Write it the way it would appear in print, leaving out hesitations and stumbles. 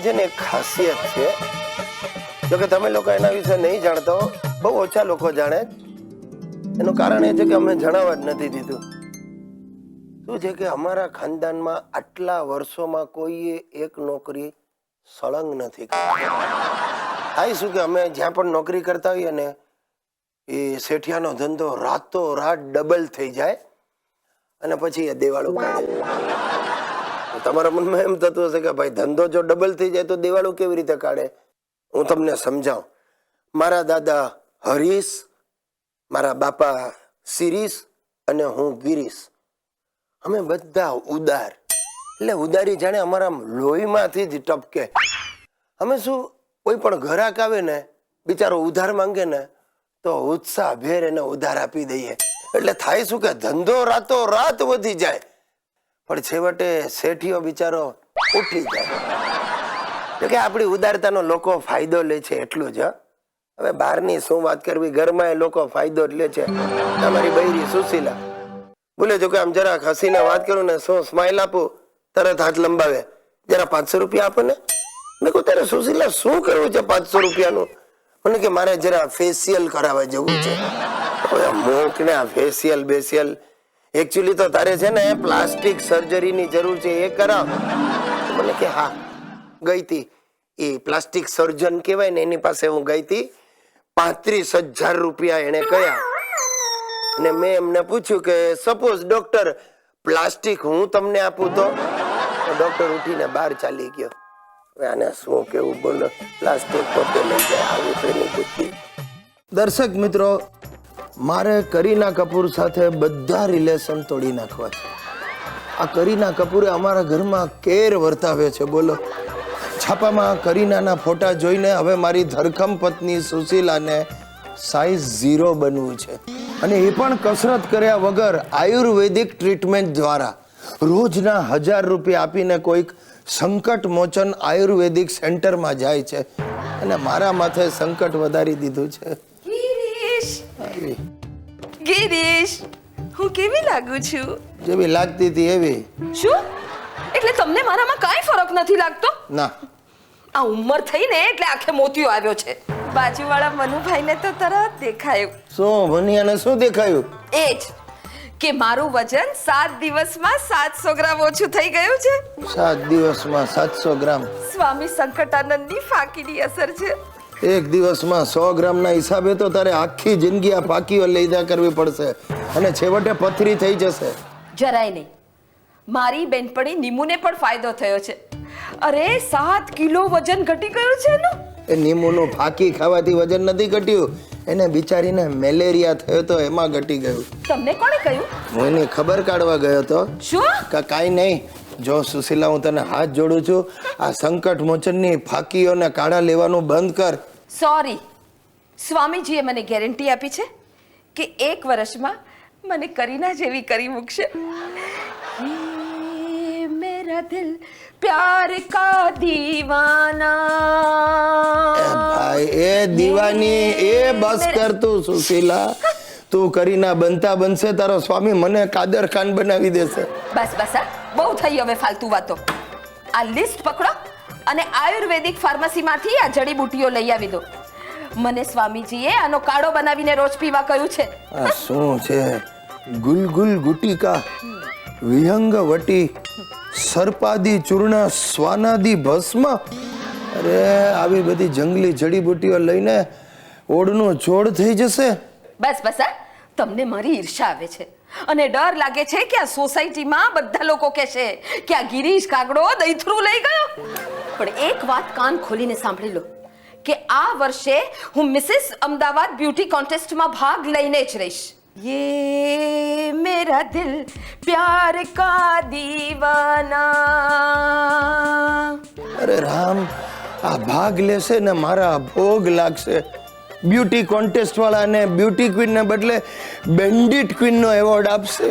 છે ને એક ખાસિયત છે, જો કે તમે લોકો એના વિશે નહીં જાણતા હો, બહુ ઓછા લોકો જાણે. એનું કારણ એ છે કે અમે જણાવવા જ નથી દીધું. શું છે કે અમારા ખાનદાનમાં આટલા વર્ષોમાં કોઈએ એક નોકરી સળંગ નથી કરી. થાય શું કે અમે જ્યાં પણ નોકરી કરતા હોઈએ ને એ શેઠિયાનો ધંધો રાતો રાત ડબલ થઈ જાય અને પછી એ દેવાળું કાઢે. તમારા મનમાં એમ થતું હશે કે ભાઈ ધંધો જો ડબલ થઈ જાય તો દેવાળું કેવી રીતે કાઢે? હું તમને સમજાવું. મારા દાદા હરીશ, મારા બાપા શિરીષ અને હું ગિરીશ, અમે બધા ઉદાર. એટલે ઉદારી જાણે અમારા લોહીમાંથી જ ટપકે. અમે શું, કોઈ પણ ઘરાક આવે ને બિચારો ઉધાર માંગે ને તો ઉત્સાહ ભેર એને ઉધાર આપી દઈએ. એટલે થાય શું કે ધંધો રાતો રાત વધી જાય, પણ છેવટે શેઠિયો બિચારો ઉઠી જાય. જો કે આપણી ઉદારતાનો લોકો ફાયદો લે છે એટલું જ. હવે બહારની શું વાત કરવી, ઘરમાં એ લોકો ફાયદો જ લે છે. તમારી બૈરી સુશીલા બોલે, જો કે આમ જરા હસીને વાત કરું ને, શું સ્માઈલ આપું, તરત હાથ લંબાવે, જરા 500 રૂપિયા આપો ને. મેં કહું તારે સુશીલા શું કરવું છે 500 રૂપિયાનું? મને કે મારે જરા ફેશિયલ કરાવવા જવું છે. હવે મૂક ને આ ફેશિયલ બેશિયલ, એકચ્યુઅલી તો તારે છે ને પ્લાસ્ટિક સર્જરીની જરૂર છે, એ કરાવ. મને કે હા. ગઈ હતી એ પ્લાસ્ટિક સર્જન કહેવાય ને એની પાસે હું ગઈ હતી. 35,000 રૂપિયા એને કયા. અને મેં એમને પૂછ્યું કે સપોઝ ડોક્ટર પ્લાસ્ટિક હું તમને આપું તો? ડોક્ટર ઉઠીને બહાર ચાલી ગયો. હવે આને શું કેવું બોલો, પ્લાસ્ટિક પોતે લઈ જાય, આવી તેની બુદ્ધિ. દર્શક મિત્રો, મારે કરીના કપૂર સાથે બધા રિલેશન તોડી નાખવા છે. આ કરીના કપૂરે અમારા ઘરમાં કેર વર્તાવે છે બોલો. છાપામાં કરીનાના ફોટા જોઈને હવે મારી ધરખમ પત્ની સુશીલાને સાઈઝ 0 બનવું છે, અને એ પણ કસરત કર્યા વગર આયુર્વેદિક ટ્રીટમેન્ટ દ્વારા. રોજના 1000 રૂપિયા આપીને કોઈક સંકટ મોચન આયુર્વેદિક સેન્ટરમાં જાય છે, અને મારા માથે સંકટ વધારી દીધું છે. ગિરીશ, હું કેવી લાગુ છું? જેવી લાગતી હતી એવી. શું એટલે તમને મારામાં કાંઈ ફરક નથી લાગતો? ના, આ ઉંમર થઈ ને એટલે આખે મોતિયો આવ્યો છે. બાજુવાળા મનુભાઈને તો તરત દેખાયું. શું ભનિયાને શું દેખાયું? એ જ કે મારું વજન 7 દિવસમાં 700 ગ્રામ ઓછું થઈ ગયું છે. 7 દિવસમાં 700 ગ્રામ? સ્વામી સંકટાનંદની ફાંકીની અસર છે. એક દિવસમાં 100 ગ્રામના હિસાબે તો તારે આખી જિંદગી આ ફાંકીઓ લઈદા કરવી પડશે, અને છેવટે પથરી થઈ જશે. જરાય નહીં. મારી બેનપણી નીમુને પણ ફાયદો થયો છે. અરે 7 કિલો વજન ઘટી ગયું છે એનું. એ નીમુનું ફાંકી ખાવાથી વજન નથી ઘટ્યું, એને બિચારીને મેલેરિયા થયો તો એમાં ઘટી ગયું. તમને કોણે કહ્યું? હું એની ખબર કાઢવા ગયો તો. શું? કાંઈ નહીં. જો સુશીલા, હું તને હાથ જોડું છું, આ સંકટ મોચનની ફાંકીઓને કાઢા લેવાનું બંધ કર. સોરી, સ્વામીજીએ મને ગેરંટી આપી છે કે 1 વર્ષમાં મને કરીના જેવી કરી મૂકશે. ये मेरा दिल प्यार का दीवाना. ભાઈ એ દીવાની એ બસ કર તું સુશીલા. તું કરીના બનતા બનશે તારો સ્વામી મને કાદર ખાન બનાવી દેશે. બસ બસ, બહુ થઈ હવે ફાલતુ વાતો. આ લિસ્ટ પકડો અને આયુર્વેદિક ફાર્મસીમાંથી આ જડીબુટીઓ લઈ આવી દો. મને સ્વામીજીએ આનો કાળો બનાવીને રોજ પીવા કહ્યું છે. આ શું છે? ગુલગુલ ગુટિકા, વિહંગ વટી, સર્પાદી ચૂર્ણ, શ્વાનાદી ભસ્મ. અરે આવી બધી જંગલી જડીબુટીઓ લઈને ઓળનું છોડ થઈ જશે. બસ બસ, તમને મારી ઈર્ષા આવે છે અને ડર લાગે છે કે આ સોસાયટીમાં બધા લોકો કહેશે કે આ ગિરીશ કાગડો દહીથરું લઈ ગયો. પણ એક વાત કાન ખોલીને સાંભળી લો કે આ વર્ષે હું મિસિસ અમદાવાદ બ્યુટી કોન્ટેસ્ટમાં ભાગ લઈને જ રહીશ. ये मेरा दिल प्यार का दीवाना. અરે રામ, આ ભાગ લેશે ને મારા ભોગ લાગશે. બ્યુટી કોન્ટેસ્ટ વાળાને બ્યુટી ક્વીન ને બદલે બેન્ડિટ ક્વીન નો એવોર્ડ આપશે.